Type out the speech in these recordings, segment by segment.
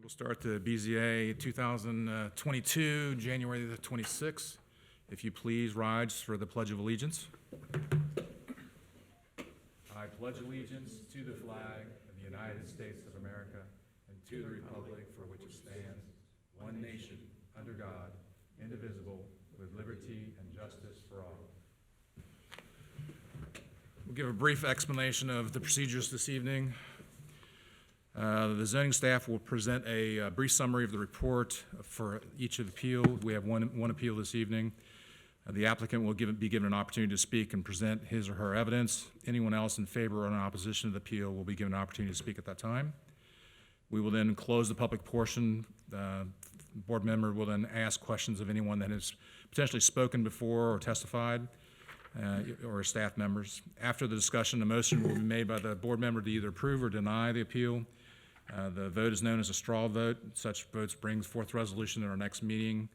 We'll start the BZA 2022, January the 26th. If you please rise for the Pledge of Allegiance. I pledge allegiance to the flag of the United States of America and to the republic for which it stands, one nation, under God, indivisible, with liberty and justice for all. We'll give a brief explanation of the procedures this evening. The zoning staff will present a brief summary of the report for each of the appeals. We have one appeal this evening. The applicant will be given an opportunity to speak and present his or her evidence. Anyone else in favor or in opposition to the appeal will be given an opportunity to speak at that time. We will then close the public portion. The board member will then ask questions of anyone that has potentially spoken before or testified, or staff members. After the discussion, a motion will be made by the board member to either approve or deny the appeal. The vote is known as a straw vote. Such votes brings forth resolution at our next meeting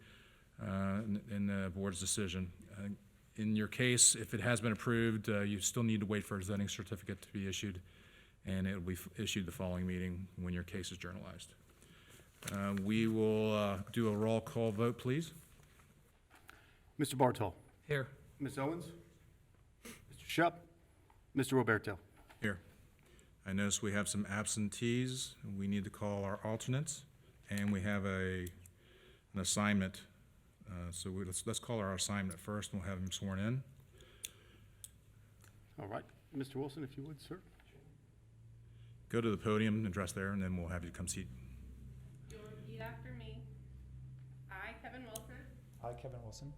in the board's decision. In your case, if it has been approved, you still need to wait for a zoning certificate to be issued, and it will be issued the following meeting when your case is journalized. We will do a roll call vote, please. Mr. Bartol. Here. Ms. Owens. Mr. Shupp. Mr. Roberto. Here. I notice we have some absentees. We need to call our alternates, and we have an assignment. So let's call our assignment first, and we'll have him sworn in. All right. Mr. Wilson, if you would, sir. Go to the podium, address there, and then we'll have you come seat. You'll repeat after me. I, Kevin Wilson, I, Kevin Wilson,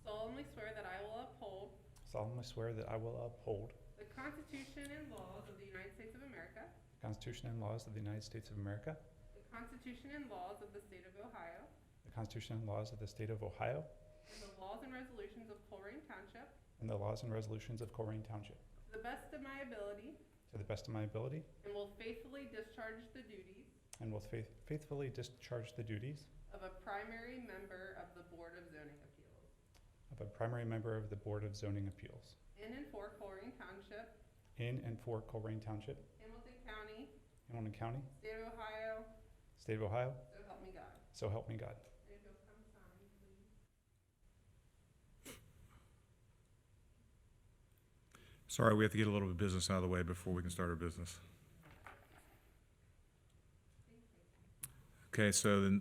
solemnly swear that I will uphold solemnly swear that I will uphold the Constitution and laws of the United States of America, the Constitution and laws of the United States of America, the Constitution and laws of the State of Ohio, the Constitution and laws of the State of Ohio, and the laws and resolutions of Colerain Township, and the laws and resolutions of Colerain Township, to the best of my ability, to the best of my ability, and will faithfully discharge the duties and will faithfully discharge the duties of a primary member of the Board of Zoning Appeals of a primary member of the Board of Zoning Appeals in and for Colerain Township, in and for Colerain Township, Hamilton County, Hamilton County, State of Ohio, State of Ohio, so help me God. so help me God. And if you'll come sign, please. Sorry, we have to get a little bit of business out of the way before we can start our business. Okay, so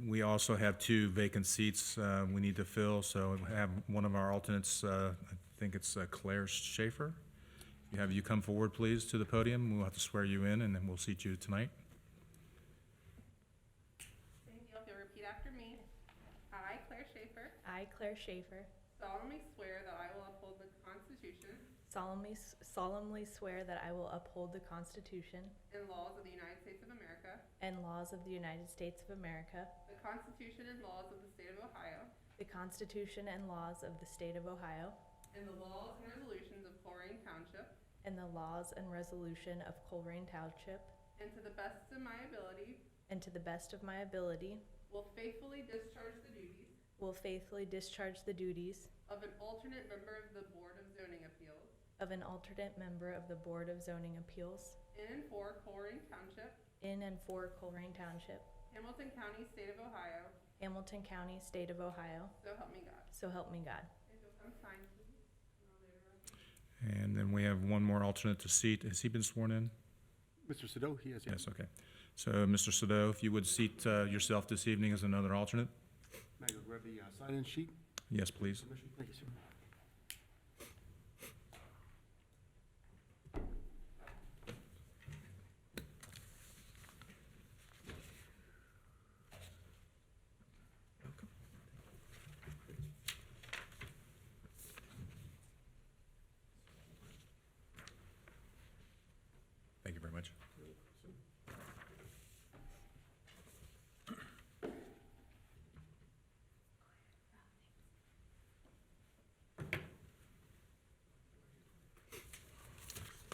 we also have 2 vacant seats we need to fill, so we have one of our alternates, I think it's Claire Schaefer. Have you come forward, please, to the podium. We'll have to swear you in, and then we'll seat you tonight. Thank you. If you'll repeat after me. I, Claire Schaefer, I, Claire Schaefer, solemnly swear that I will uphold the Constitution solemnly swear that I will uphold the Constitution and laws of the United States of America, and laws of the United States of America, the Constitution and laws of the State of Ohio, the Constitution and laws of the State of Ohio, and the laws and resolutions of Colerain Township, and the laws and resolution of Colerain Township, and to the best of my ability, and to the best of my ability, will faithfully discharge the duties of an alternate member of the Board of Zoning Appeals of an alternate member of the Board of Zoning Appeals in and for Colerain Township, in and for Colerain Township, Hamilton County, State of Ohio, Hamilton County, State of Ohio, so help me God. so help me God. If you'll come sign, please. And I'll later on. And then we have one more alternate to seat. Has he been sworn in? Mr. Sado, he has. Yes, okay. So, Mr. Sado, if you would seat yourself this evening as another alternate. May I go grab the sign-in sheet? Yes, please. Permission? Thank you, sir. Thank you very much.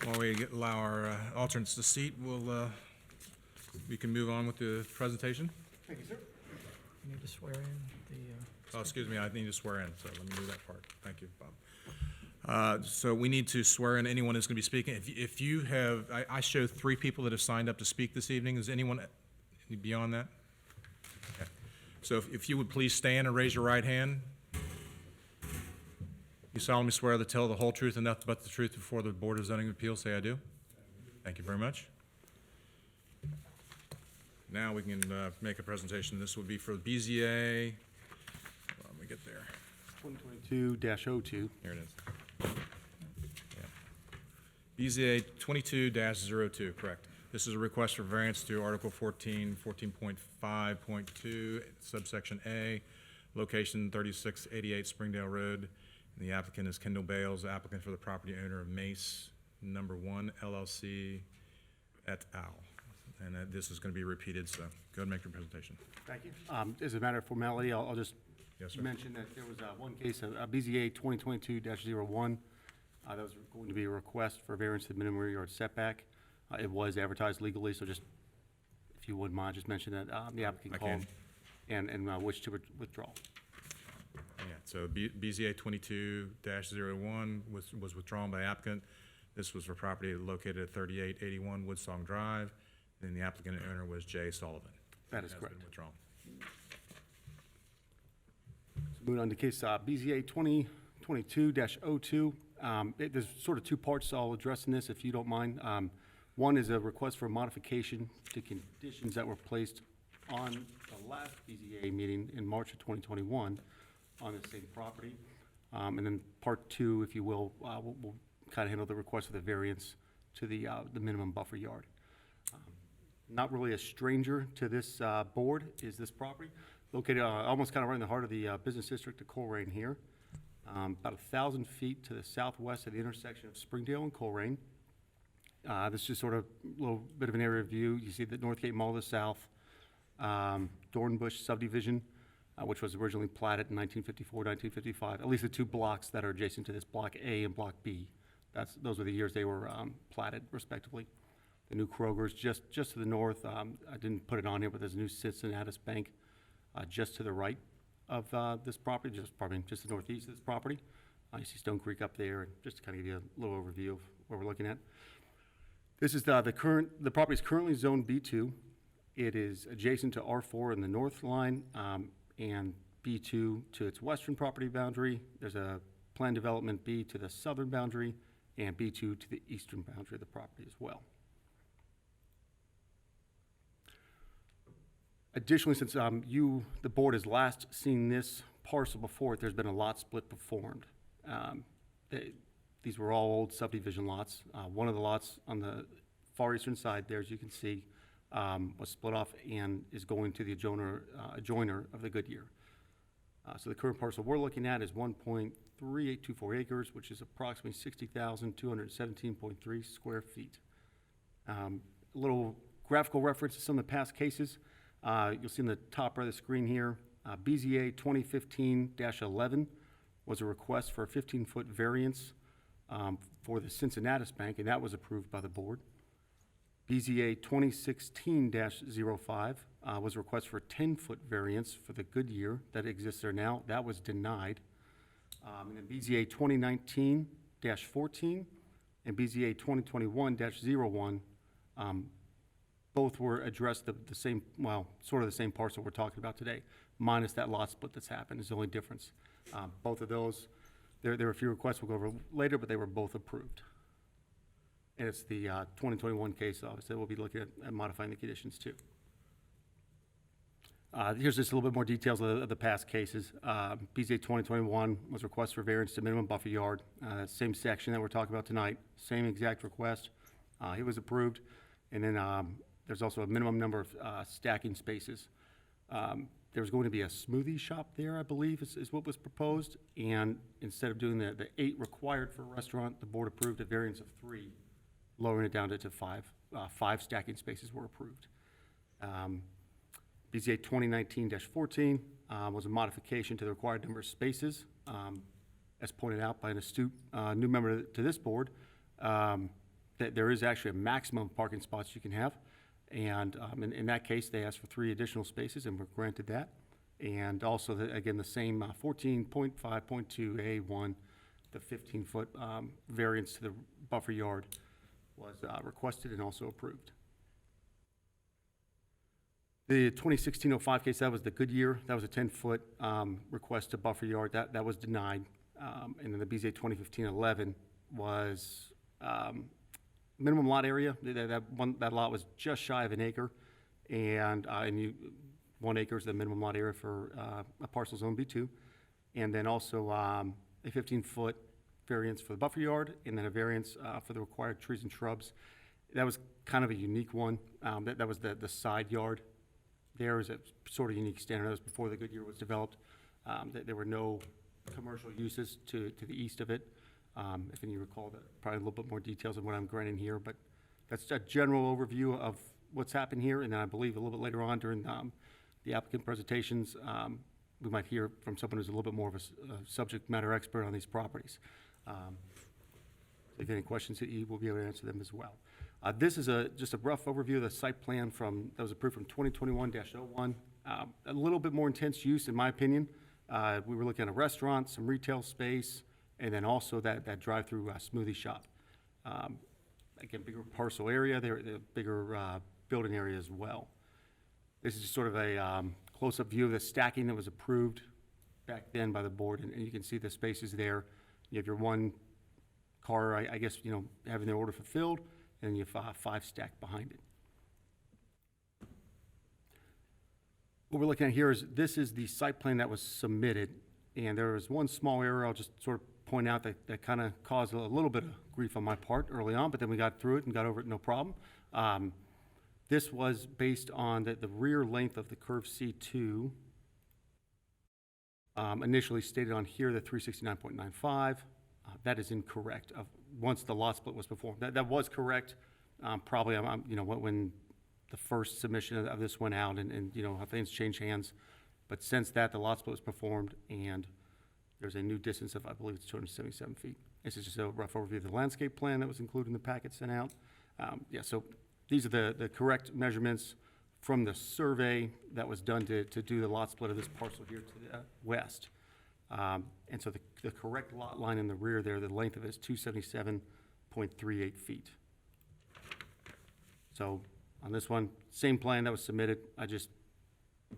While we allow our alternates to seat, we can move on with the presentation. Thank you, sir. You need to swear in the, Oh, excuse me, I need to swear in, so let me do that part. Thank you, Bob. So we need to swear in anyone who's going to be speaking. If you have, I show 3 people that have signed up to speak this evening. Is anyone beyond that? Okay. So if you would please stand and raise your right hand. You solemnly swear to tell the whole truth and nothing but the truth before the Board of Zoning Appeals. Say I do. Thank you very much. Now we can make a presentation. This would be for the BZA. Let me get there. 2022-02. Here it is. Yeah. BZA 22-02, correct. This is a request for variance to Article 14, 14.5.2, subsection A, location 3688 Springdale Road. And the applicant is Kendall Bales, applicant for the property owner of Mace Number 1 LLC et al. And this is going to be repeated, so go ahead and make your presentation. Thank you. As a matter of formality, I'll just Yes, sir. mention that there was one case, BZA 2022-01, that was going to be a request for variance to the minimum rear yard setback. It was advertised legally, so just, if you wouldn't mind, just mention that the applicant I called and wished to withdraw. Yeah, so BZA 22-01 was withdrawn by applicant. This was for property located at 3881 Woodsong Drive. And the applicant and owner was Jay Sullivan. That is Has correct. been withdrawn. Moving on to case BZA 2022-02. There's sort of two parts, so I'll address in this if you don't mind. One is a request for modification to conditions that were placed on the last BZA meeting in March of 2021 on the same property. And then part two, if you will, we'll kind of handle the request for the variance to the minimum buffer yard. Not really a stranger to this board is this property, located almost kind of right in the heart of the business district of Colerain here. About 1,000 feet to the southwest of the intersection of Springdale and Colerain. This is just sort of a little bit of an area view. You see the Northgate Mall to the south, Dornbush subdivision, which was originally platted in 1954, 1955. At least the two blocks that are adjacent to this, Block A and Block B. Those were the years they were platted, respectively. The new Kroger's just to the north. I didn't put it on here, but there's a new Cincinnati Bank just to the right of this property, probably just the northeast of this property. You see Stone Creek up there, and just to kind of give you a little overview of what we're looking at. This is the property is currently zoned B2. It is adjacent to R4 in the north line, and B2 to its western property boundary. There's a planned development B to the southern boundary, and B2 to the eastern boundary of the property as well. Additionally, since the board has last seen this parcel before, there's been a lot split performed. These were all old subdivision lots. One of the lots on the far eastern side there, as you can see, was split off and is going to the adjoiner of the Goodyear. So the current parcel we're looking at is 1.3824 acres, which is approximately 60,217.3 square feet. A little graphical reference to some of the past cases. You'll see in the top right of the screen here, BZA 2015-11 was a request for a 15-foot variance for the Cincinnati Bank, and that was approved by the board. BZA 2016-05 was a request for a 10-foot variance for the Goodyear that exists there now. That was denied. And then BZA 2019-14 and BZA 2021-01 both were addressed the same, well, sort of the same parcel we're talking about today, minus that lot split that's happened is the only difference. Both of those, there are a few requests we'll go over later, but they were both approved. And it's the 2021 case, obviously, we'll be looking at modifying the conditions too. Here's just a little bit more details of the past cases. BZA 2021 was a request for variance to minimum buffer yard, same section that we're talking about tonight, same exact request. It was approved. And then there's also a minimum number of stacking spaces. There was going to be a smoothie shop there, I believe, is what was proposed. And instead of doing the 8 required for a restaurant, the board approved a variance of 3, lowering it down to 5. 5 stacking spaces were approved. BZA 2019-14 was a modification to the required number of spaces. As pointed out by an astute new member to this board, that there is actually a maximum parking spots you can have. And in that case, they asked for 3 additional spaces and were granted that. And also, again, the same 14.5.2A1, the 15-foot variance to the buffer yard was requested and also approved. The 2016-05 case, that was the Goodyear, that was a 10-foot request to buffer yard, that was denied. And then the BZA 2015-11 was minimum lot area, that lot was just shy of an acre, and 1 acre is the minimum lot area for a parcel zone B2, and then also a 15-foot variance for the buffer yard, and then a variance for the required trees and shrubs. That was kind of a unique one. That was the side yard. There is a sort of unique standard. That was before the Goodyear was developed. There were no commercial uses to the east of it. If you recall, that probably a little bit more details of what I'm granting here, but that's a general overview of what's happened here. And then I believe a little bit later on during the applicant presentations, we might hear from someone who's a little bit more of a subject matter expert on these properties. If you have any questions, we'll be able to answer them as well. This is just a rough overview of the site plan that was approved from 2021-01. A little bit more intense use, in my opinion. We were looking at a restaurant, some retail space, and then also that drive-through smoothie shop. Again, bigger parcel area, the bigger building area as well. This is just sort of a close-up view of the stacking that was approved back then by the board, and you can see the spaces there. You have your one car, I guess, having their order fulfilled, and you have 5 stacked behind it. What we're looking at here is, this is the site plan that was submitted, and there was one small error I'll just sort of point out that kind of caused a little bit of grief on my part early on, but then we got through it and got over it, no problem. This was based on the rear length of the curve C2, initially stated on here, the 369.95. That is incorrect. Once the lot split was performed, that was correct. Probably, when the first submission of this went out, and how things change hands. But since that, the lot split was performed, and there's a new distance of, I believe it's 277 feet. This is just a rough overview of the landscape plan that was included in the packet sent out. So these are the correct measurements from the survey that was done to do the lot split of this parcel here to the west. And so the correct lot line in the rear there, the length of it is 277.38 feet. So on this one, same plan that was submitted, I just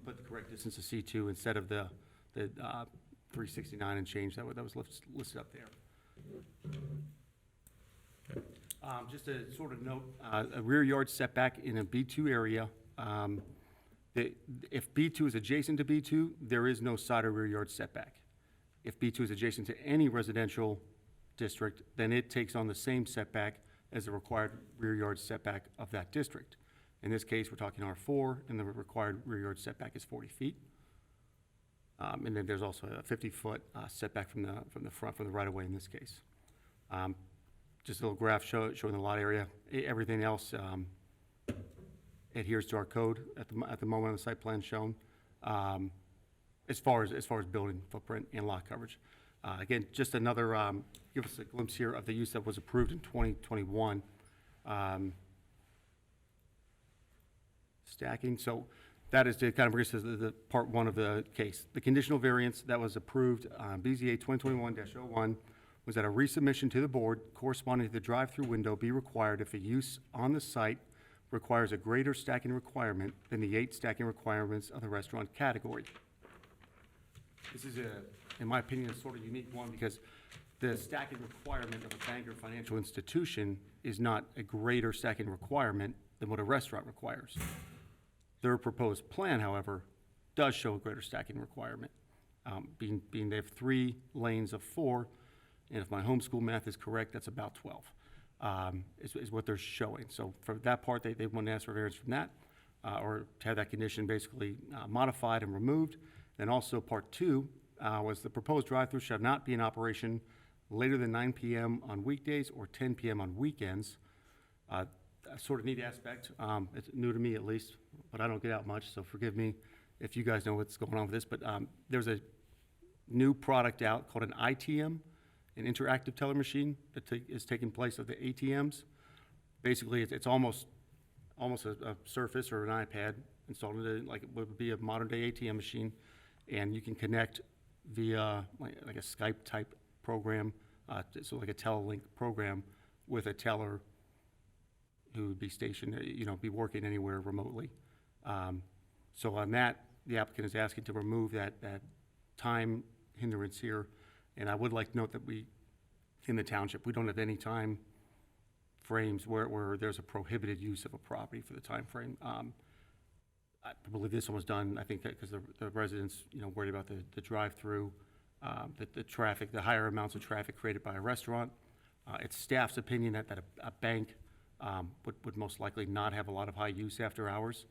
put the correct distance of C2 instead of the 369 and change that was listed up there. Just a sort of note, a rear yard setback in a B2 area. If B2 is adjacent to B2, there is no side or rear yard setback. If B2 is adjacent to any residential district, then it takes on the same setback as the required rear yard setback of that district. In this case, we're talking R4, and the required rear yard setback is 40 feet. And then there's also a 50-foot setback from the front, from the right-of-way in this case. Just a little graph showing the lot area. Everything else adheres to our code at the moment on the site plan shown, as far as building footprint and lot coverage. Again, just another give us a glimpse here of the use that was approved in 2021. Stacking. So that is to kind of bring us to the part one of the case. The conditional variance that was approved on BZA 2021-01 was that a resubmission to the board corresponding to the drive-through window be required if a use on the site requires a greater stacking requirement than the 8 stacking requirements of the restaurant category. This is, in my opinion, a sort of unique one because the stacking requirement of a bank or financial institution is not a greater stacking requirement than what a restaurant requires. Their proposed plan, however, does show a greater stacking requirement, being they have 3 lanes of 4, and if my homeschool math is correct, that's about 12, is what they're showing. So for that part, they want to ask for variance from that, or to have that condition basically modified and removed. And also part 2 was the proposed drive-through shall not be in operation later than 9 p.m. on weekdays or 10 p.m. on weekends. A sort of neat aspect. It's new to me at least, but I don't get out much, so forgive me if you guys know what's going on with this. But there's a new product out called an ITM, an interactive teller machine that is taking place of the ATMs. Basically, it's almost a Surface or an iPad installed into like it would be a modern-day ATM machine, and you can connect via like a Skype type program, so like a Telelink program with a teller who would be stationed, be working anywhere remotely. So on that, the applicant is asking to remove that time hindrance here. And I would like to note that in the township, we don't have any time frames where there's a prohibited use of a property for the time frame. I believe this one was done, I think that because the residents, worried about the drive-through, the traffic, the higher amounts of traffic created by a restaurant. It's staff's opinion that a bank would most likely not have a lot of high use after hours,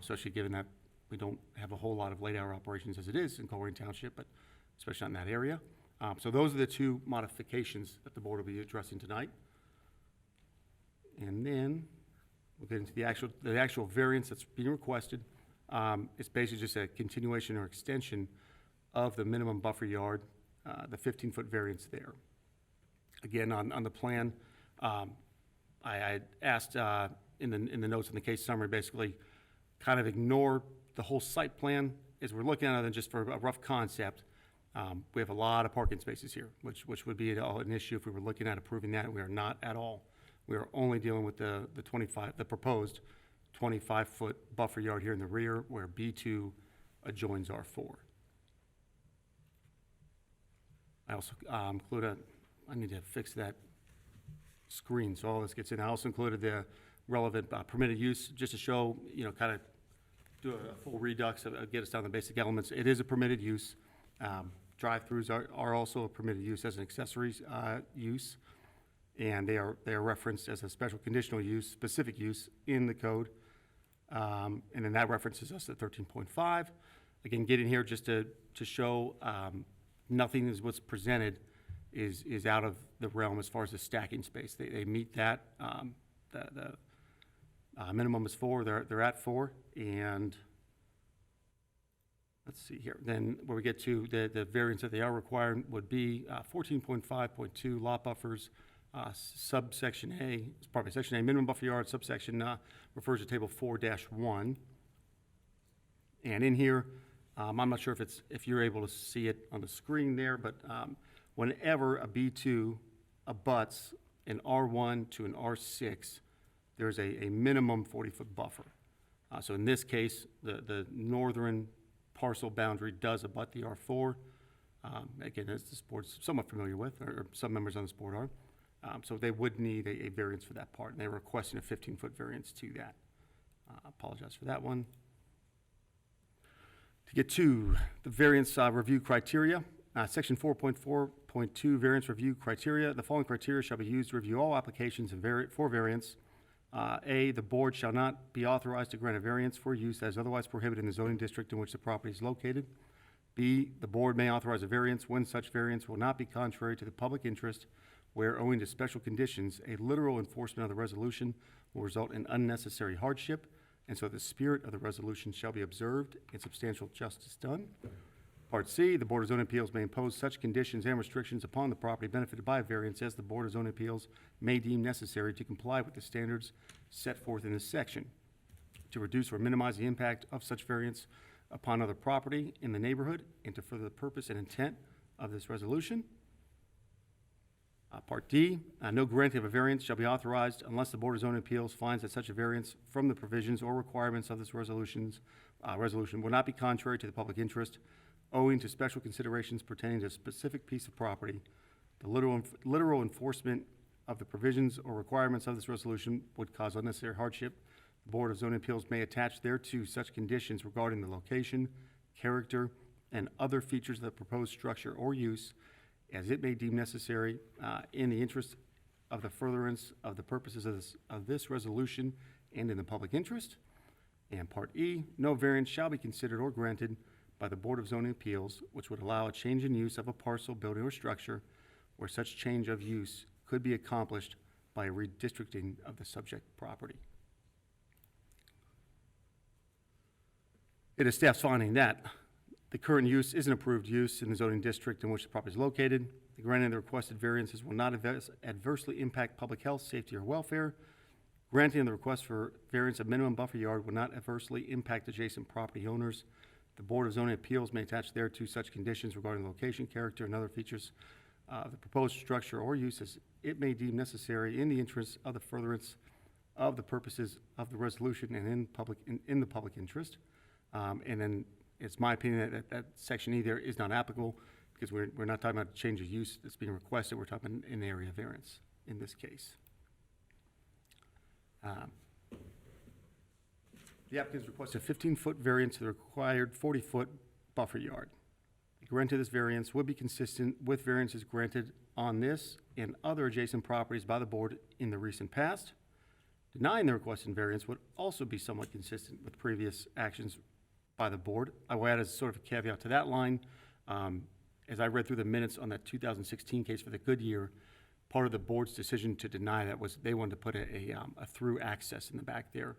especially given that we don't have a whole lot of late-hour operations as it is in Colerain Township, but especially not in that area. So those are the two modifications that the board will be addressing tonight. And then we'll get into the actual variance that's being requested. It's basically just a continuation or extension of the minimum buffer yard, the 15-foot variance there. Again, on the plan, I asked in the notes in the case summary, basically kind of ignore the whole site plan as we're looking at it, and just for a rough concept. We have a lot of parking spaces here, which would be an issue if we were looking at approving that. We are not at all. We are only dealing with the proposed 25-foot buffer yard here in the rear, where B2 adjoins R4. I also included, I need to fix that screen, so all this gets in. I also included the relevant permitted use, just to show, kind of do a full redux, get us down the basic elements. It is a permitted use. Drive-throughs are also a permitted use as an accessories use, and they are referenced as a special conditional use, specific use in the code. And then that references us at 13.5. Again, getting here just to show nothing is what's presented is out of the realm as far as the stacking space. They meet that. The minimum is 4. They're at 4. And let's see here. Then where we get to the variance that they are requiring would be 14.5.2 lot buffers, subsection A, section A, minimum buffer yard, subsection refers to table 4-1. And in here, I'm not sure if you're able to see it on the screen there, but whenever a B2 abuts an R1 to an R6, there's a minimum 40-foot buffer. So in this case, the northern parcel boundary does abut the R4. Again, as this board's somewhat familiar with, or some members on this board are. So they would need a variance for that part, and they're requesting a 15-foot variance to that. I apologize for that one. To get to the variance review criteria, section 4.4.2 variance review criteria, the following criteria shall be used to review all applications for variance. A, the board shall not be authorized to grant a variance for use as otherwise prohibited in the zoning district in which the property is located. B, the board may authorize a variance when such variance will not be contrary to the public interest, where owing to special conditions, a literal enforcement of the resolution will result in unnecessary hardship, and so the spirit of the resolution shall be observed and substantial justice done. Part C, the Board of Zoning Appeals may impose such conditions and restrictions upon the property benefited by a variance as the Board of Zoning Appeals may deem necessary to comply with the standards set forth in this section, to reduce or minimize the impact of such variance upon other property in the neighborhood and to further the purpose and intent of this resolution. Part D, no granting of a variance shall be authorized unless the Board of Zoning Appeals finds that such a variance from the provisions or requirements of this resolution will not be contrary to the public interest, owing to special considerations pertaining to a specific piece of property. The literal enforcement of the provisions or requirements of this resolution would cause unnecessary hardship. The Board of Zoning Appeals may attach thereto such conditions regarding the location, character, and other features of the proposed structure or use as it may deem necessary in the interest of the furtherance of the purposes of this resolution and in the public interest. And Part E, no variance shall be considered or granted by the Board of Zoning Appeals which would allow a change in use of a parcel, building, or structure where such change of use could be accomplished by a redistricting of the subject property. It is staff's finding that the current use is an approved use in the zoning district in which the property is located. The granting of the requested variances will not adversely impact public health, safety, or welfare. Granting of the request for variance of minimum buffer yard will not adversely impact adjacent property owners. The Board of Zoning Appeals may attach thereto such conditions regarding location, character, and other features of the proposed structure or use as it may deem necessary in the interest of the furtherance of the purposes of the resolution and in the public interest. And then it's my opinion that section E there is not applicable, because we're not talking about change of use that's being requested, we're talking an area variance in this case. The applicants requested a 15-foot variance to the required 40-foot buffer yard. The grant of this variance would be consistent with variances granted on this and other adjacent properties by the board in the recent past. Denying the requested variance would also be somewhat consistent with previous actions by the board. I will add as sort of a caveat to that line, as I read through the minutes on that 2016 case for the Goodyear, part of the board's decision to deny that was they wanted to put a through access in the back there.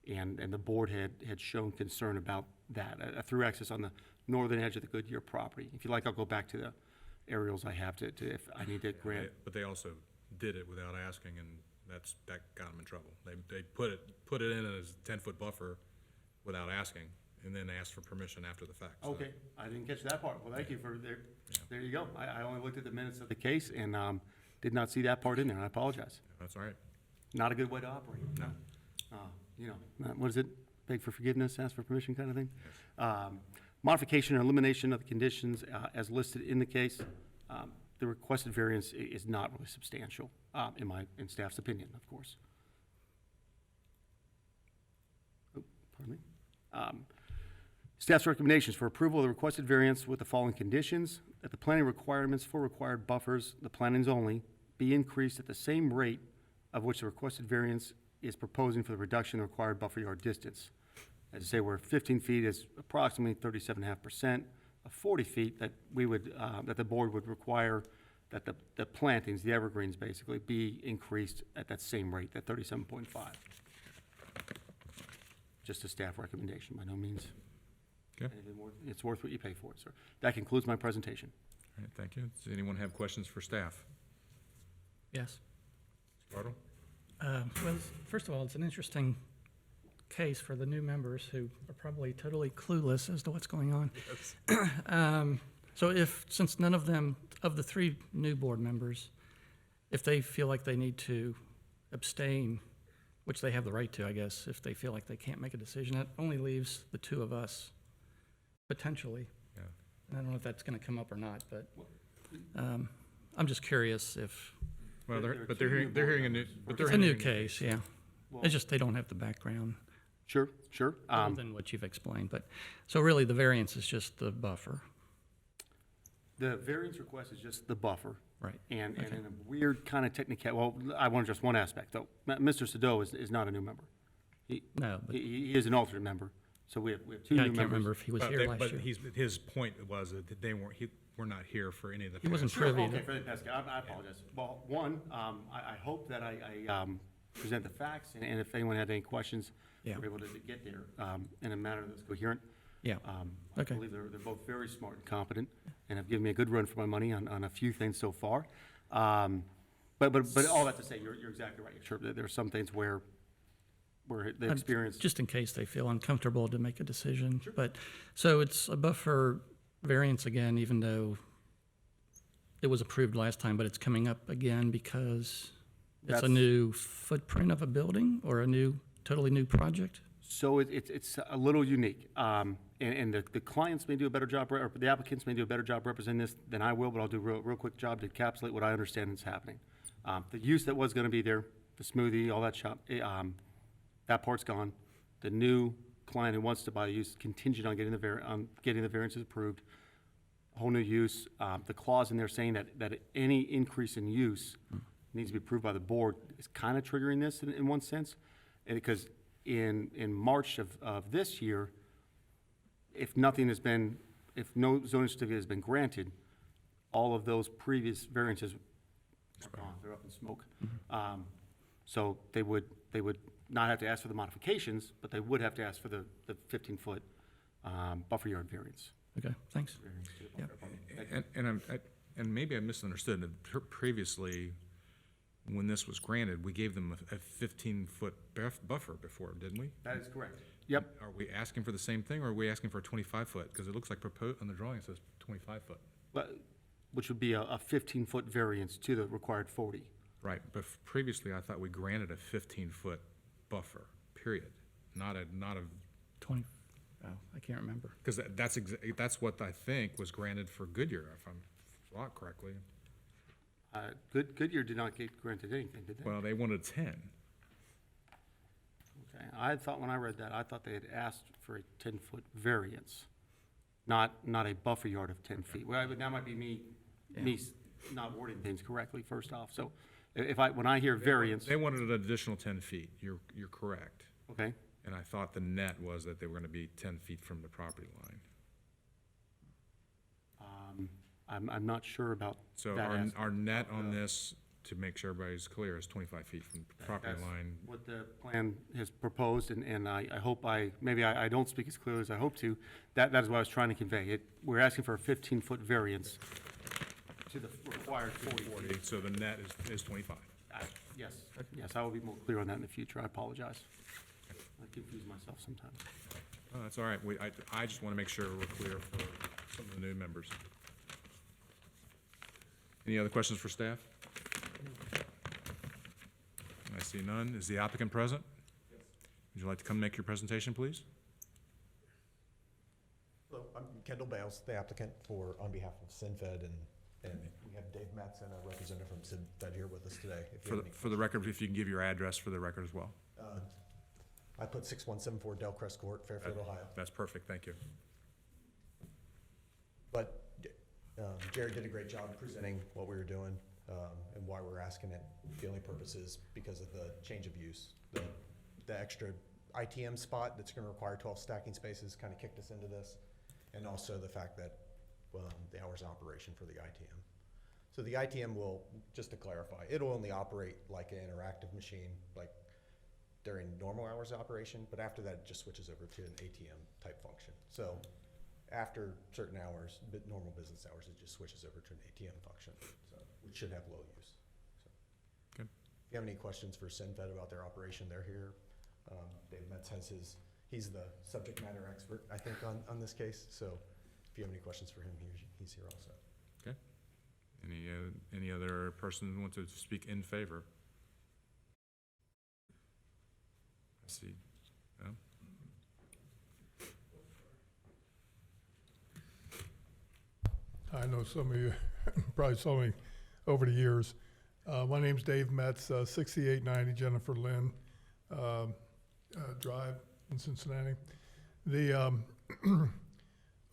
And the board had shown concern about that, a through access on the northern edge of the Goodyear property. If you like, I'll go back to the aerials I have to if I need to grant. But they also did it without asking, and that got them in trouble. They put it in as a 10-foot buffer without asking, and then asked for permission after the fact. So- Okay, I didn't catch that part. Well, thank you for, there you go. I only looked at the minutes of the case and did not see that part in there. I apologize. That's all right. Not a good way to operate. No. You know, what is it? Beg for forgiveness, ask for permission kind of thing? Modification or elimination of the conditions as listed in the case. The requested variance is not really substantial, in staff's opinion, of course. Oh, pardon me. Staff's recommendations for approval of the requested variance with the following conditions: that the planning requirements for required buffers, the plannings only, be increased at the same rate of which the requested variance is proposing for the reduction of the required buffer yard distance. As I say, where 15 feet is approximately 37.5% of 40 feet, that we would, that the board would require that the plantings, the evergreens basically, be increased at that same rate, that 37.5. Just a staff recommendation, by no means. Okay. Anything more? It's worth what you pay for it, sir. That concludes my presentation. All right, thank you. Does anyone have questions for staff? Yes. Bartle? Well, first of all, it's an interesting case for the new members who are probably totally clueless as to what's going on. So since none of them, of the three new board members, if they feel like they need to abstain, which they have the right to, I guess, if they feel like they can't make a decision, that only leaves the two of us, potentially. Yeah. And I don't know if that's going to come up or not, but I'm just curious if, Well, There are but two they're new hearing a board new, members. but they're it's a new hearing case, yeah. Well- It's just they don't have the background Sure, sure. other than what you've explained. But, so really, the variance is just the buffer, The variance request is just the buffer. right? And Okay. in a weird kind of well, I want just one aspect, though. Mr. Sado is not a new member. No, but He is an alternate member, so we have two yeah, new I members. can't remember if he was here last year. his point was that they were not here for any of the. He wasn't past- Sure, privy okay, to- for the past, I apologize. Well, one, I hope that I present the facts, and if anyone had any questions, Yeah. we're able to get there in a manner that's coherent. Yeah, I Okay. believe they're both very smart and competent, and have given me a good run for my money on a few things so far. But all that to say, you're exactly right. Sure, there are some things where the experience. just in case they feel uncomfortable to make a decision. But, so it's a buffer variance again, even though it was approved last time, but it's coming up again because it's a That's- new footprint of a building or a totally new project? So it's a little unique, and the clients may do a better job, or the applicants may do a better job representing this than I will, but I'll do a real quick job to encapsulate what I understand is happening. The use that was gonna be there, the smoothie, all that shop, that part's gone. The new client who wants to buy the use contingent on getting the variances approved. Whole new use, the clause in there saying that any increase in use needs to be approved by the board is kind of triggering this in one sense, because in March of this year, if no zoning certificate has been granted, all of those previous variances are gone, they're up in smoke. So they would not have to ask for the modifications, but they would have to ask for the 15-foot buffer yard variance. Okay, thanks. And and maybe I misunderstood. Previously, when this was granted, we gave them a 15-foot buffer before, didn't we? That is correct. Yep. Are we asking for the same thing, or are we asking for a 25-foot? Because it looks like on the drawing it says 25-foot. But, which would be a 15-foot variance to the required 40. Right, but previously I thought we granted a 15-foot buffer, period. Not a 20, Oh, I can't remember. Because that's what I think was granted for Goodyear, if I'm thought correctly. Goodyear did not get granted anything, did they? Well, they wanted 10. Okay, I thought, when I read that, I thought they had asked for a 10-foot variance, not a buffer yard of 10 feet. Well, that might be me not wording things correctly, first off. So when I hear variance, They wanted an additional 10 feet. You're correct. okay, And I thought the net was that they were going to be 10 feet from the property line. I'm not sure about So that aspect. our net on this, to make sure everybody's clear, is 25 feet from the property That's line. what the plan has proposed, and I hope maybe I don't speak as clearly as I hope to. That is what I was trying to convey. We're asking for a 15-foot variance to the required 40 feet. 40, so the net is 25. Yes, I will be more clear on that in the future. I apologize. I confuse myself sometimes. Oh, that's all right. I just want to make sure we're clear for some of the new members. Any other questions for staff? I see none. Is the applicant present? Yes. Would you like to come make your presentation, please? Hello, I'm Kendall Bales, the applicant on behalf of SINFED, and we have Dave Matson, a representative from SINFED here with us today. If you have any For the record, if you can give your address for the record as well. I put 6174 Delcrest Court, Fairfield, Ohio. That's perfect, thank you. But Jared did a great job presenting what we were doing and why we're asking it. The only purpose is because of the change of use. The extra ITM spot that's going to require 12 stacking spaces kind of kicked us into this, and also the fact that the hours of operation for the ITM. So the ITM will, just to clarify, it'll only operate like an interactive machine, like during normal hours of operation, but after that, it just switches over to an ATM type function. So after certain hours, normal business hours, it just switches over to an ATM function. So we should have low use. So, Good. if you have any questions for SINFED about their operation, they're here. Dave Metz has he's the subject matter expert, I think, on this case. So if you have any questions for him, he's here also. Okay. Any other person who wants to speak in favor? I see. No? I know some of you probably saw me over the years. My name's Dave Metz, 6890 Jennifer Lynn Drive in Cincinnati.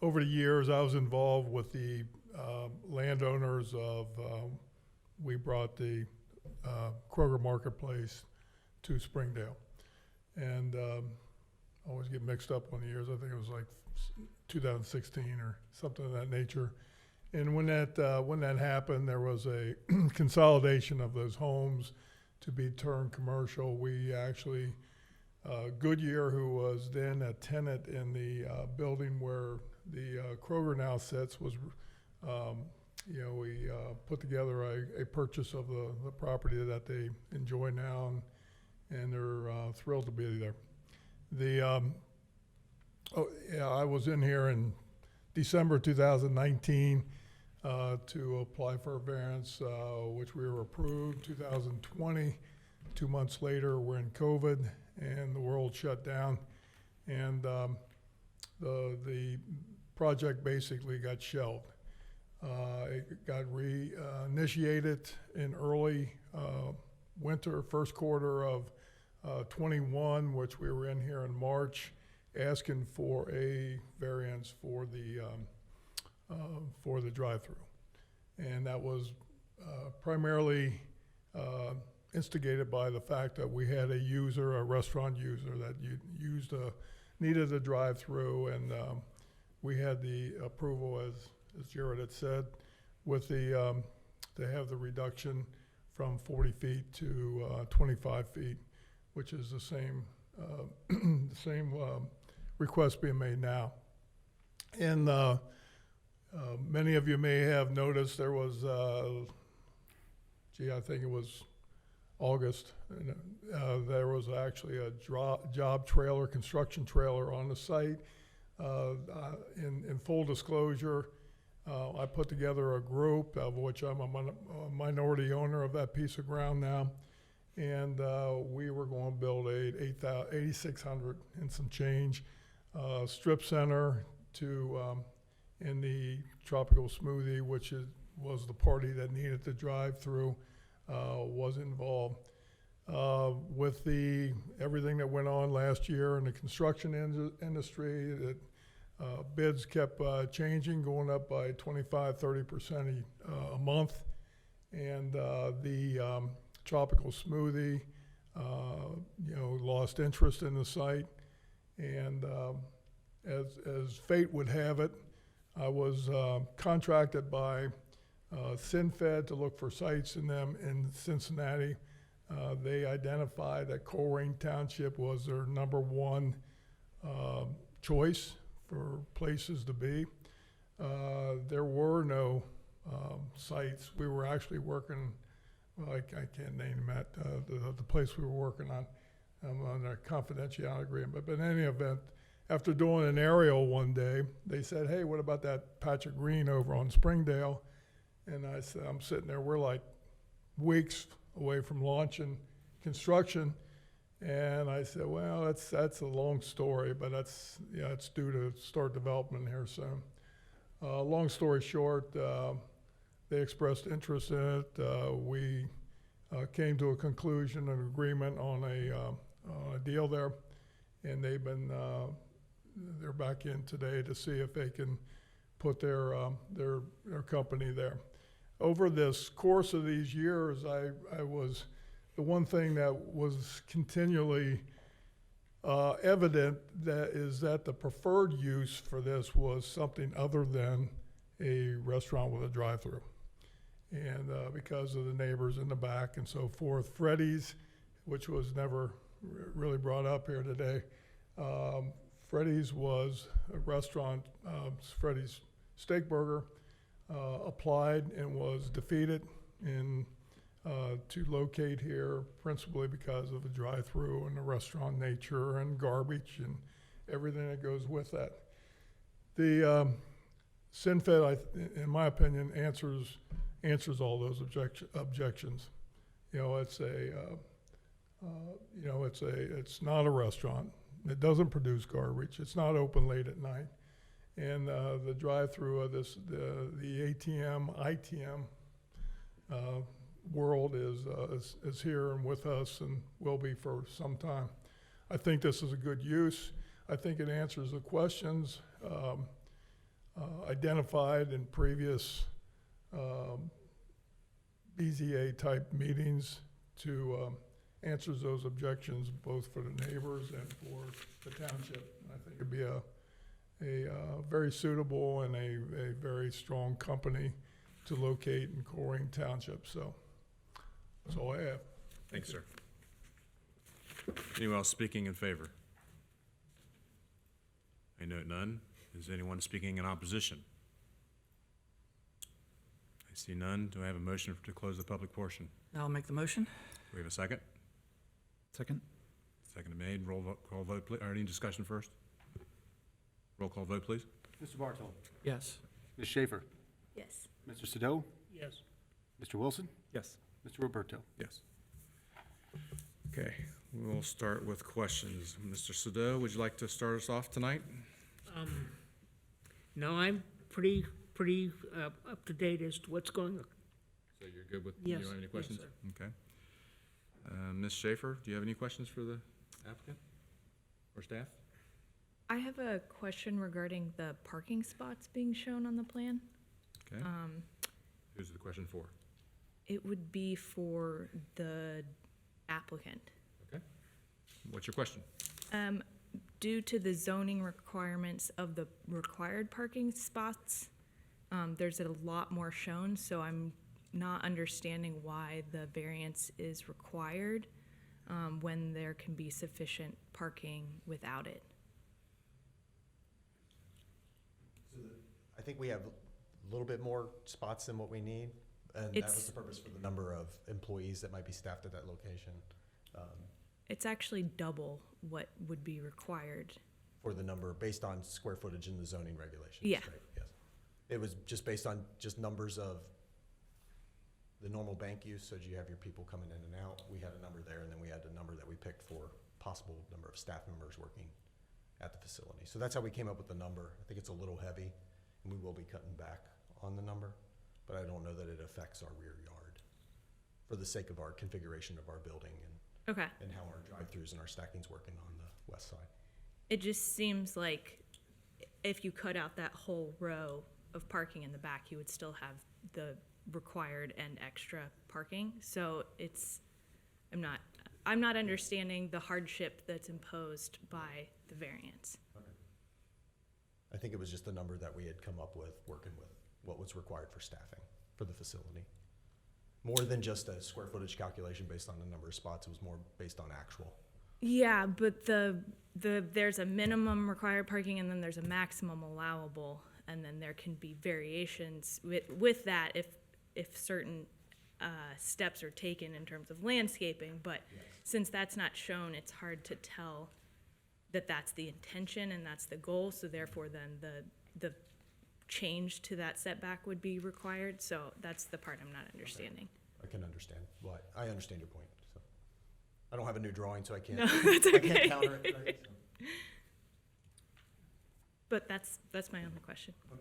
Over the years, I was involved with the landowners of, we brought the Kroger Marketplace to Springdale. And I always get mixed up on the years. I think it was like 2016 or something of that nature. And when that happened, there was a consolidation of those homes to be turned commercial. We actually, Goodyear, who was then a tenant in the building where the Kroger now sits, was, we put together a purchase of the property that they enjoy now, and they're thrilled to be there. I was in here in December 2019 to apply for a variance, which we were approved. 2020, 2 months later, we're in COVID and the world shut down, and the project basically got shelved. It got reinitiated in early winter, first quarter of 21, which we were in here in March, asking for a variance for the drive-through. And that was primarily instigated by the fact that we had a restaurant user that needed a drive-through, and we had the approval, as Jared had said, with to have the reduction from 40 feet to 25 feet, which is the same request being made now. And many of you may have noticed there was, I think it was August, there was actually a job trailer, construction trailer on the site. In full disclosure, I put together a group, of which I'm a minority owner of that piece of ground now, and we were going to build a 8,600 and some change strip center to, in the tropical smoothie, which was the party that needed the drive-through, was involved. With everything that went on last year in the construction industry, that bids kept changing, going up by 25-30% a month. And the tropical smoothie, lost interest in the site. And as fate would have it, I was contracted by SinFed to look for sites in Cincinnati. They identified that Colerain Township was their number one choice for places to be. There were no sites. We were actually working, I can't name that, the place we were working on a confidentiality agreement. But in any event, after doing an aerial one day, they said, hey, what about that patch of green over on Springdale? And I said, I'm sitting there, we're like weeks away from launching construction. And I said, well, that's a long story, but it's due to start development here soon. Long story short, they expressed interest in it. We came to a conclusion, an agreement on a deal there, and they're back in today to see if they can put their company there. Over this course of these years, I was, the one thing that was continually evident is that the preferred use for this was something other than a restaurant with a drive-through. And because of the neighbors in the back and so forth, Freddy's, which was never really brought up here today, Freddy's was a restaurant, Freddy's Steak Burger, applied and was defeated to locate here, principally because of the drive-through and the restaurant nature and garbage and everything that goes with that. The SinFed, in my opinion, answers all those objections. It's not a restaurant. It doesn't produce garbage. It's not open late at night. And the drive-through of the ATM, ITM world is here and with us and will be for some time. I think this is a good use. I think it answers the questions identified in previous BZA type meetings to answers those objections both for the neighbors and for the township. I think it'd be a very suitable and a very strong company to locate in Colerain Township. So that's all I have. Thanks, sir. Anyone else speaking in favor? I note none. Is anyone speaking in opposition? I see none. Do I have a motion to close the public portion? I'll make the motion. Do we have a second? Second. Second made. Roll call vote, please. Or any discussion first? Roll call vote, please. Mr. Bartow. Yes. Ms. Schaefer. Yes. Mr. Sado. Yes. Mr. Wilson. Yes. Mr. Roberto. Yes. Okay, we'll start with questions. Mr. Sado, would you like to start us off tonight? No, I'm pretty up to date as to what's going on. So you're good with, Yes, you don't have any yes, questions? sir. Okay. Ms. Schaefer, do you have any questions for the applicant or staff? I have a question regarding the parking spots being shown on the plan. Okay. Who's the question for? It would be for the applicant. Okay. What's your question? Due to the zoning requirements of the required parking spots, there's a lot more shown, so I'm not understanding why the variance is required when there can be sufficient parking without it. I think we have a little bit more spots than what we need, and that was the purpose for the number of employees that might be staffed at that location. It's actually double what would be required. For the number, based on square footage in the zoning regulations. Yeah. Right? Yes. It was just based on just numbers of the normal bank use, so you have your people coming in and out. We had a number there, and then we had a number that we picked for possible number of staff members working at the facility. So that's how we came up with the number. I think it's a little heavy, and we will be cutting back on the number, but I don't know that it affects our rear yard for the sake of our configuration of our building Okay. and how our drive-throughs and our stacking's working on the west side. It just seems like if you cut out that whole row of parking in the back, you would still have the required and extra parking. So I'm not understanding the hardship that's imposed by the variance. I think it was just the number that we had come up with, working with what was required for staffing for the facility. More than just a square footage calculation based on the number of spots, it was more based on actual. Yeah, but there's a minimum required parking and then there's a maximum allowable, and then there can be variations with that if certain steps are taken in terms of landscaping. But since that's not shown, it's hard to tell that that's the intention and that's the goal. So therefore, then the change to that setback would be required. So that's the part I'm not understanding. I can understand why. I understand your point. So I don't have a new drawing, so I can't. No, that's I okay. can't counter it. Right? So. But that's my only question. All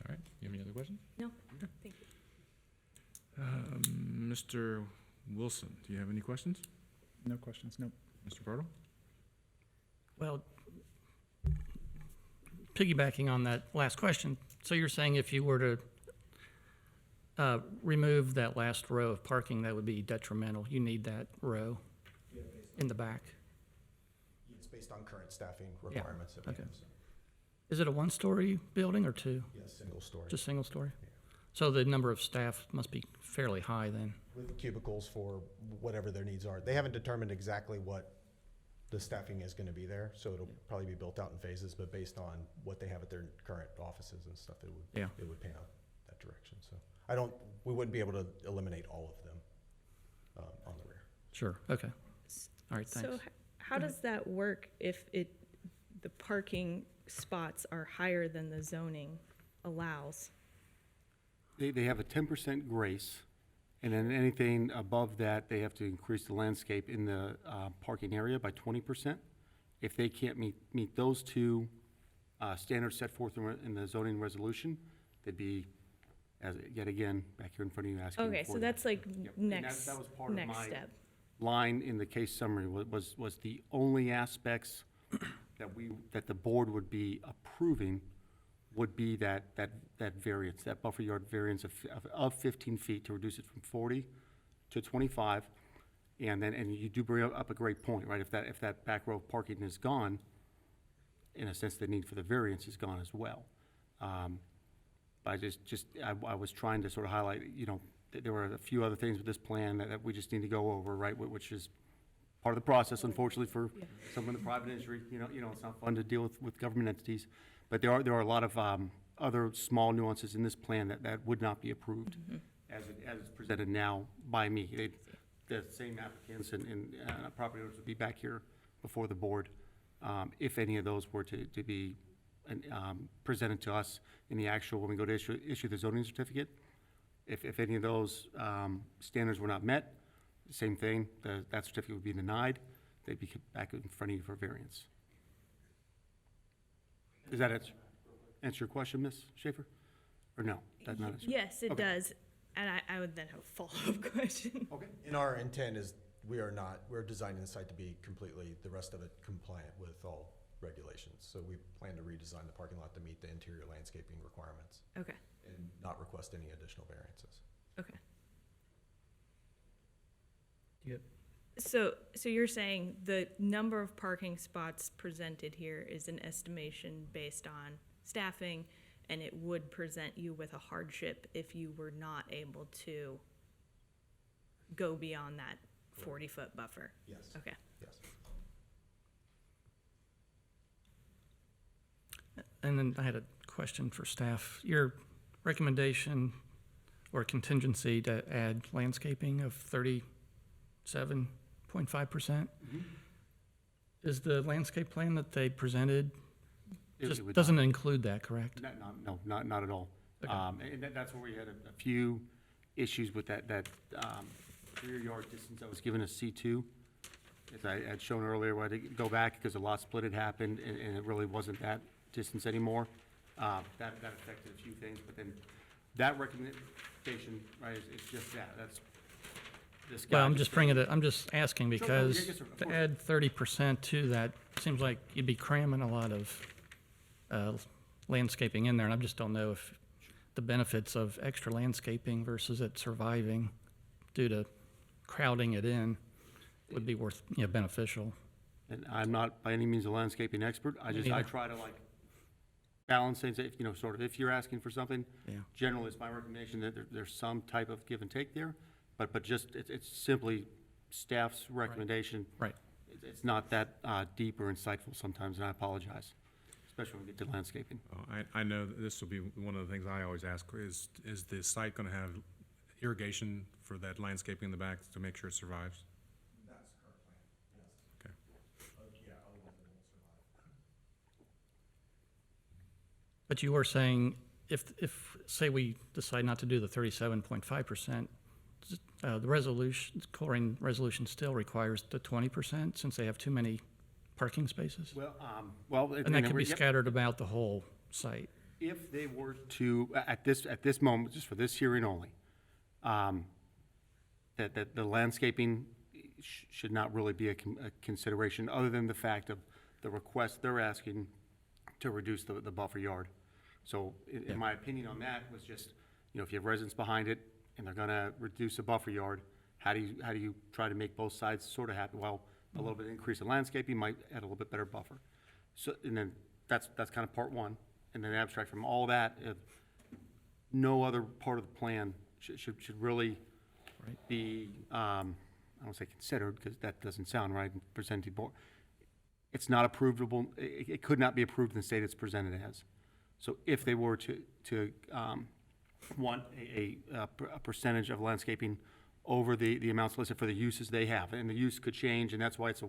right, you have any other questions? No, thank you. Mr. Wilson, do you have any questions? No questions, no. Mr. Bartle? Well, piggybacking on that last question, so you're saying if you were to remove that last row of parking, that would be detrimental? You need that row in the back? It's based on current staffing requirements that we okay. have. So. Is it a one-story building or two? Yes, single story. Just single story? So the number of staff must be fairly high then? With cubicles for whatever their needs are. They haven't determined exactly what the staffing is going to be there, so it'll probably be built out in phases, but based on what they have at their current offices and stuff, it would pan out that direction. So we wouldn't be able to eliminate all of them on the rear. Sure, okay. All right, thanks. So how does that work if the parking spots are higher than the zoning allows? They have a 10% grace, and then anything above that, they have to increase the landscape in the parking area by 20%. If they can't meet those two standards set forth in the zoning resolution, they'd be, yet again, back here in front of you asking Okay, for so that's like Yep. And next that was part of next my step. line in the case summary was the only aspects that the board would be approving would be that variance, that buffer yard variance of 15 feet to reduce it from 40 to 25. And you do bring up a great point, right? If that back row of parking is gone, in a sense, the need for the variance is gone as well. But I was trying to sort of highlight, that there were a few other things with this plan that we just need to go over, right? Which is part of the process, unfortunately, for someone in the private industry. It's not fun to deal with government entities. But there are a lot of other small nuances in this plan that would not be approved as it's presented now by me. The same applicants and property owners would be back here before the board if any of those were to be presented to us in the actual, when we go to issue the zoning certificate. If any of those standards were not met, same thing, that certificate would be denied. They'd be back in front of you for variance. Does that answer your question, Ms. Schaefer? Or no? That's not answer? Yes, it Okay. does. And I would then have a follow-up question. Okay. And our intent is we're designing the site to be completely, the rest of it compliant with all regulations. So we plan to redesign the parking lot to meet the interior landscaping requirements Okay, and not request any additional variances. okay. Yep. So you're saying the number of parking spots presented here is an estimation based on staffing, and it would present you with a hardship if you were not able to go beyond that 40-foot buffer? Yes. Okay. Yes. And then I had a question for staff. Your recommendation or contingency to add landscaping of 37.5%? Is the landscape plan that they presented, It would doesn't include that, correct? No, not at all. Okay. And that's where we had a few issues with that rear yard distance that was given as C2 as I had shown earlier, where I had to go back because a lot split had happened, and it really wasn't that distance anymore. That affected a few things, but then that recommendation, right, is just that, that's this guy. Well, I'm just asking yeah, because yes, sir, of to course. add 30% to that, seems like you'd be cramming a lot of landscaping in there, and I just don't know if the benefits of extra landscaping versus it surviving due to crowding it in would be worth, beneficial. And I'm not by any means a landscaping expert, I neither. try to like balance things, if, sort of, if you're asking for something. Yeah. Generally, it's my recommendation that there's some type of give and take there, but just, it's simply staff's recommendation. Right. It's not that deep or insightful sometimes, and I apologize, especially when we get to landscaping. Oh, I know that this will be one of the things I always ask, is the site gonna have irrigation for that landscaping in the back to make sure it survives? That's the current plan, yes. Okay. Yeah, otherwise it won't survive. But you were saying, if, say we decide not to do the 37.5%, the resolution, Colerain resolution still requires the 20% since they have too many parking spaces? Well, And that can be scattered about the whole site. If they were to, at this moment, just for this hearing only, that the landscaping should not really be a consideration, other than the fact of the request they're asking to reduce the buffer yard. So in my opinion on that was just, if you have residents behind it and they're gonna reduce the buffer yard, how do you try to make both sides sort of happy? Well, a little bit increase in landscaping might add a little bit better buffer. So, and then that's kind of part one. And then abstract from all that, no other part of the plan should really be, I don't say considered, because that doesn't sound right, and presented to board. It's not approvable, it could not be approved in the state it's presented as. So if they were to want a percentage of landscaping over the amounts listed for the uses they have, and the use could change, and that's why it's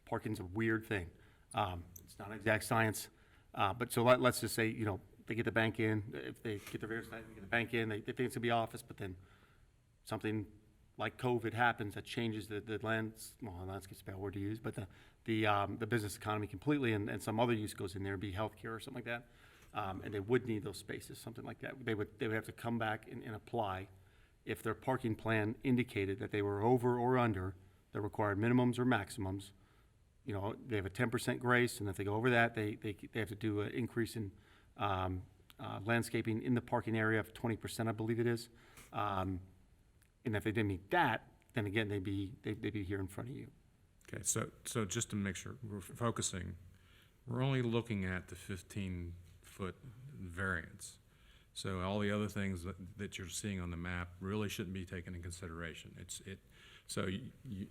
parking's a weird thing. It's not an exact science, but so let's just say, they get the bank in, if they get the variance, they get the bank in, they think it's gonna be office, but then something like COVID happens that changes the landscape's a bad word to use, but the business economy completely, and some other use goes in there, be healthcare or something like that, and they would need those spaces, something like that. They would have to come back and apply if their parking plan indicated that they were over or under the required minimums or maximums. They have a 10% grace, and if they go over that, they have to do an increase in landscaping in the parking area of 20%, I believe it is. And if they didn't meet that, then again, they'd be here in front of you. Okay, so just to make sure we're focusing, we're only looking at the 15-foot variance. So all the other things that you're seeing on the map really shouldn't be taken in consideration. So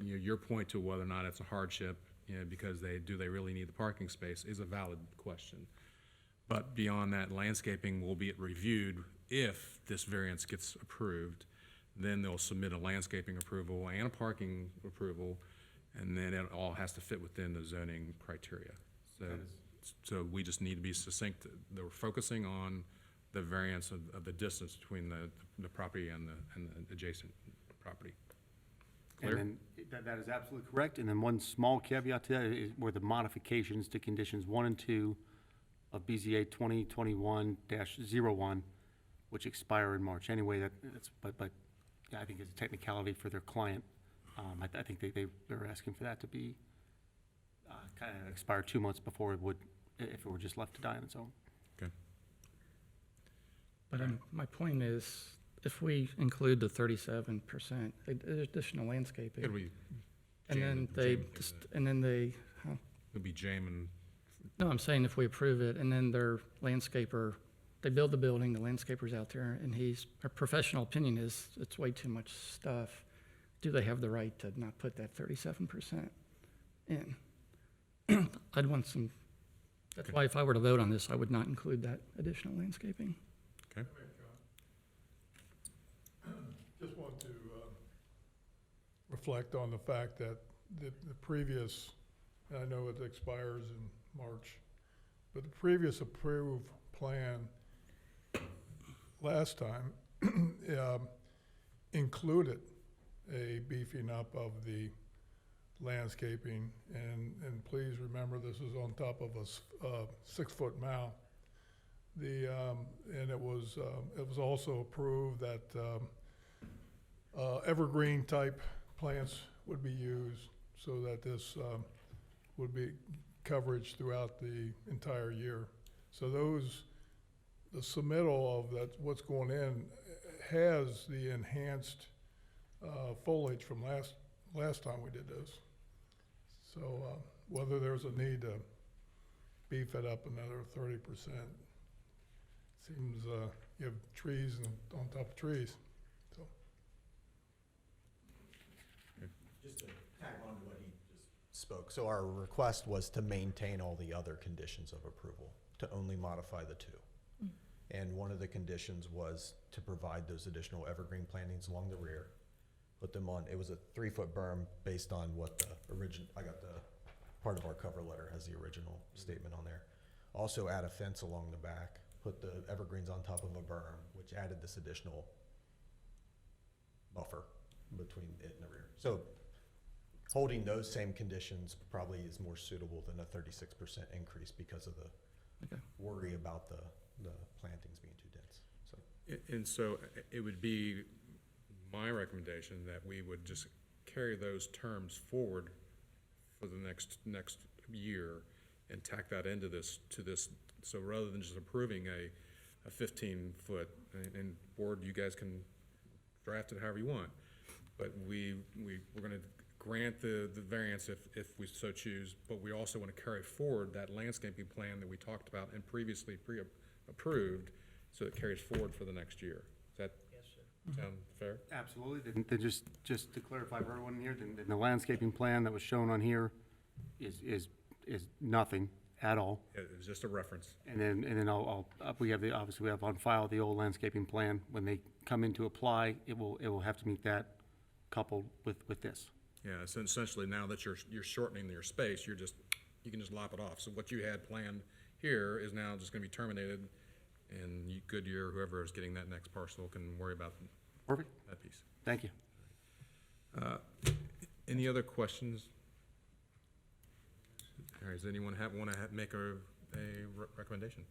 your point to whether or not it's a hardship, because they really need the parking space is a valid question. But beyond that, landscaping will be reviewed if this variance gets approved. Then they'll submit a landscaping approval and a parking approval, and then it all has to fit within the zoning criteria. So we just need to be succinct. We're focusing on the variance of the distance between the property and the adjacent property. Clear? And then that is absolutely correct. And then one small caveat to that is where the modifications to conditions 1 and 2 of BZA 2021-01, which expire in March anyway. But yeah, I think it's a technicality for their client. I think they're asking for that to be kind of expire 2 months before it would, if it were just left to die on its own. Okay. But my point is, if we include the 37% additional landscaping, Could we? and then It'd be Jamin. no, I'm saying if we approve it, and then their landscaper, they build the building, the landscaper's out there, and our professional opinion is it's way too much stuff. Do they have the right to not put that 37% in? I'd want some, that's why if I were to vote on this, I would not include that additional landscaping. Okay. Just want to reflect on the fact that the previous, and I know it expires in March, but the previous approved plan last time included a beefing up of the landscaping, and please remember, this is on top of a 6-foot mound. And it was also approved that evergreen type plants would be used so that this would be coverage throughout the entire year. So the submittal of that, what's going in, has the enhanced foliage from last time we did this. So whether there's a need to beef it up another 30%, seems you have trees on top of trees. So Just to tag on to what he just spoke, so our request was to maintain all the other conditions of approval, to only modify the 2. And one of the conditions was to provide those additional evergreen plantings along the rear, put them on, it was a 3-foot berm based on what the I got the, part of our cover letter has the original statement on there. Also add a fence along the back, put the evergreens on top of a berm, which added this additional buffer between it and the rear. So holding those same conditions probably is more suitable than a 36% increase because of the worry about the plantings being too dense. So And so it would be my recommendation that we would just carry those terms forward for the next year and tack that into this, so rather than just approving a 15-foot, and board, you guys can draft it however you want, but we're gonna grant the variance if we so choose, but we also want to carry forward that landscaping plan that we talked about and previously approved, so it carries forward for the next year. Does that sound fair? Absolutely. Then just to clarify for everyone here, then the landscaping plan that was shown on here is nothing at all. It was just a reference. And then obviously we have on file the old landscaping plan. When they come in to apply, it will have to meet that coupled with this. Yeah, so essentially now that you're shortening your space, you can just lop it off. So what you had planned here is now just gonna be terminated, and Goodyear, whoever is getting that next parcel, can worry about Perfect. that piece. Thank you. Any other questions? All right, does anyone want to make a recommendation?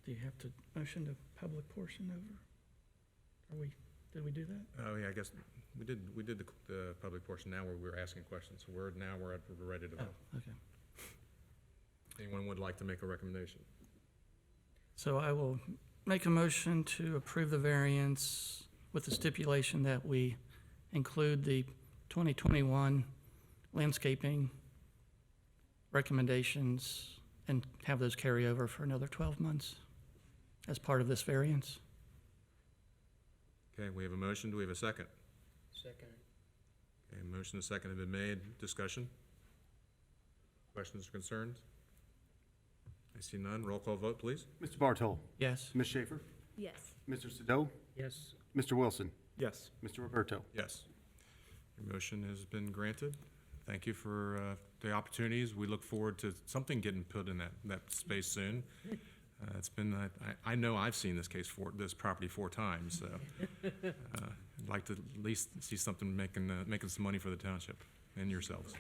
Do you have to motion the public portion over? Did we do that? Oh, yeah, I guess we did the public portion now where we were asking questions, so we're ready to vote. Okay. Anyone would like to make a recommendation? So I will make a motion to approve the variance with the stipulation that we include the 2021 landscaping recommendations and have those carry over for another 12 months as part of this variance. Okay, we have a motion. Do we have a second? Second. Okay, motion and second have been made. Discussion? Questions or concerns? I see none. Roll call vote, please. Mr. Bartol, Yes. Ms. Schaefer, Yes. Mr. Sado, Yes. Mr. Wilson, Yes. Mr. Roberto. Yes. Your motion has been granted. Thank you for the opportunities. We look forward to something getting put in that space soon. It's been, I know I've seen this property 4 times, so I'd like to at least see something making some money for the township and yourselves.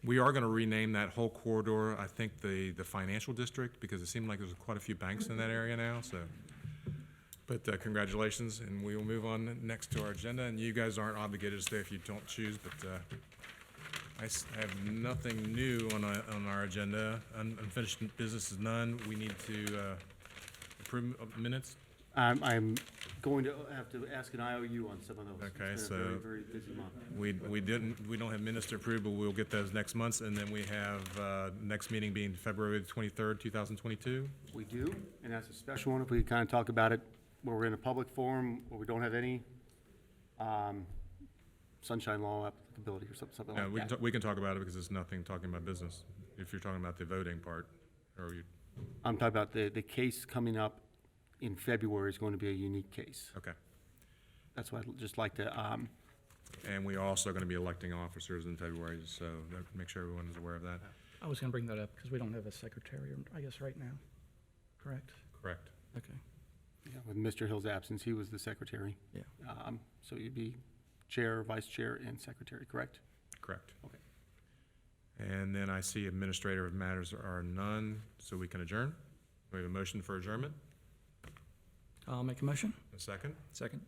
We are gonna rename that whole corridor, I think, the financial district, because it seemed like there's quite a few banks in that area now, so. But congratulations, and we will move on next to our agenda, and you guys aren't obligated to stay if you don't choose, but I have nothing new on our agenda. Unfinished business is none. We need to approve of minutes. I'm going to have to ask an IOU on some of those. Okay, It's been a so very, very busy month. We don't have minutes to approve, but we'll get those next month, and then we have next meeting being February 23rd, 2022. We do, and that's a special one, if we kind of talk about it, where we're in a public forum, where we don't have any sunshine law applicability or something Yeah, like that. we can talk about it because it's nothing talking about business, if you're talking about the voting part, or you, I'm talking about the case coming up in February is going to be a unique case. okay. That's why I'd just like to, And we are also going to be electing officers in February, so make sure everyone is aware of that. I was going to bring that up because we don't have a secretary, I guess, right now. Correct? Correct. Okay. with Mr. Hill's absence, he was the secretary. Yeah. So you'd be chair, vice chair, and secretary, correct? Correct. Okay. And then I see administrative matters are none, so we can adjourn. We have a motion for adjournment. I'll make a motion. A second. Second.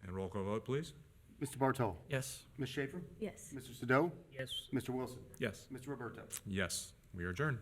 And roll call vote, please. Mr. Bartow, Yes. Ms. Schaefer, Yes. Mr. Sado, Yes. Mr. Wilson, Yes. Mr. Roberto. Yes, we are adjourned.